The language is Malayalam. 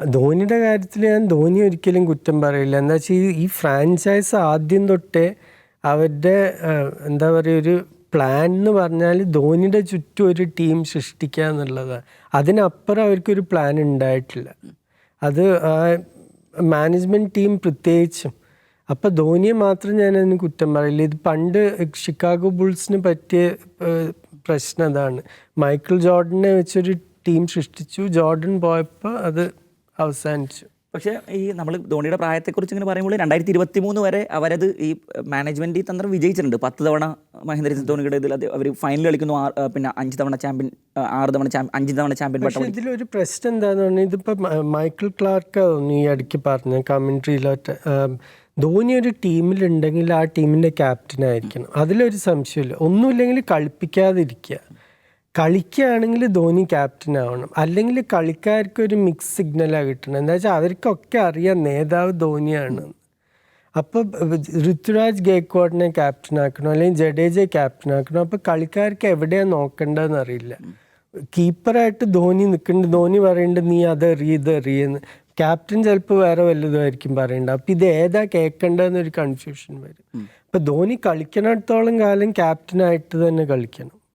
ധോണിയുടെ കാര്യത്തിൽ ഞാൻ ധോനി ഒരിക്കലും കുറ്റം പറയില്ല. എന്താ വെച്ചാൽ ഈ ഫ്രാഞ്ചൈസ് ആദ്യം തൊട്ടേ അവരുടെ എന്താ പറയുക, ഒരു പ്ലാൻ എന്ന് പറഞ്ഞാൽ ധോണിയുടെ ചുറ്റും ഒരു ടീം സൃഷ്ടിക്കുക എന്നുള്ളതാണ്. അതിനപ്പുറം അവർക്കൊരു പ്ലാൻ ഉണ്ടായിട്ടില്ല. അത് മാനേജ്മെൻറ്റ് ടീം പ്രത്യേകിച്ചും. അപ്പോൾ ധോനിയെ മാത്രം ഞാനതിന് കുറ്റം പറയില്ല. ഇത് പണ്ട് ഷിക്കാഗോ ബുൾസിന് പറ്റിയ പ്രശ്നം അതാണ്. മൈക്കിൾ ജോർഡനെ വെച്ചൊരു ടീം സൃഷ്ടിച്ചു, ജോർഡൻ പോയപ്പോൾ അത് അവസാനിച്ചു. പക്ഷേ ഈ നമ്മൾ ധോണിയുടെ പ്രായത്തെക്കുറിച്ച് ഇങ്ങനെ പറയുമ്പോൾ 2023 വരെ അവരത് ഈ മാനേജ്മെൻറ്റ് തന്ത്രം വിജയിച്ചിട്ടുണ്ട്. 10 തവണ മഹേന്ദ്ര സിംഗ് ധോണിയുടെ ഇതിൽ അവർ ഫൈനൽ കളിക്കുന്നു, പിന്നെ 5 തവണ ചാമ്പ്യൻ, 5 തവണ ചാമ്പ്യൻ. പക്ഷേ ഇതിലൊരു പ്രശ്നം എന്താണെന്ന് പറഞ്ഞാൽ, ഇതിപ്പോൾ മൈക്കിൾ ക്ലാർക്ക് ഈ ഇടയ്ക്ക് പറഞ്ഞ കമൻട്രിയിലോട്ട്, ധോനി ഒരു ടീമിലുണ്ടെങ്കിൽ ആ ടീമിൻ്റെ ക്യാപ്റ്റനായിരിക്കണം, അതിലൊരു സംശയമില്ല. ഒന്നുമില്ലെങ്കിൽ കളിപ്പിക്കാതിരിക്കുക. കളിക്കുകയാണെങ്കിൽ ധോനി ക്യാപ്റ്റൻ ആവണം, അല്ലെങ്കിൽ കളിക്കാർക്ക് ഒരു മിക്സ് സിഗ്നലാണ് കിട്ടണം. എന്താ വെച്ചാൽ അവർക്കൊക്കെ അറിയാം നേതാവ് ധോനിയാണ്. അപ്പോൾ ഋതുരാജ് ഗേക്വാഡിനെ ക്യാപ്റ്റനാക്കണം, അല്ലെങ്കിൽ ജഡേജയെ ക്യാപ്റ്റനാക്കണം. അപ്പോൾ കളിക്കാർക്ക് എവിടെയാണ് നോക്കേണ്ടതെന്ന് അറിയില്ല. കീപ്പറായിട്ട് ധോനി നിൽക്കുന്നുണ്ട്, ധോനി പറയുന്നുണ്ട് നീ അത് എറിയെന്ന്. ക്യാപ്റ്റൻ ചിലപ്പോൾ വേറെ വല്ലതുമായിരിക്കും പറയേണ്ടത്. അപ്പോൾ ഇത് ഏതാ കേൾക്കേണ്ടതെന്നൊരു കൺഫ്യൂഷൻ വരും. അപ്പോൾ ധോനി കളിക്കുന്നിടത്തോളം കാലം ക്യാപ്റ്റനായിട്ട് തന്നെ കളിക്കണം.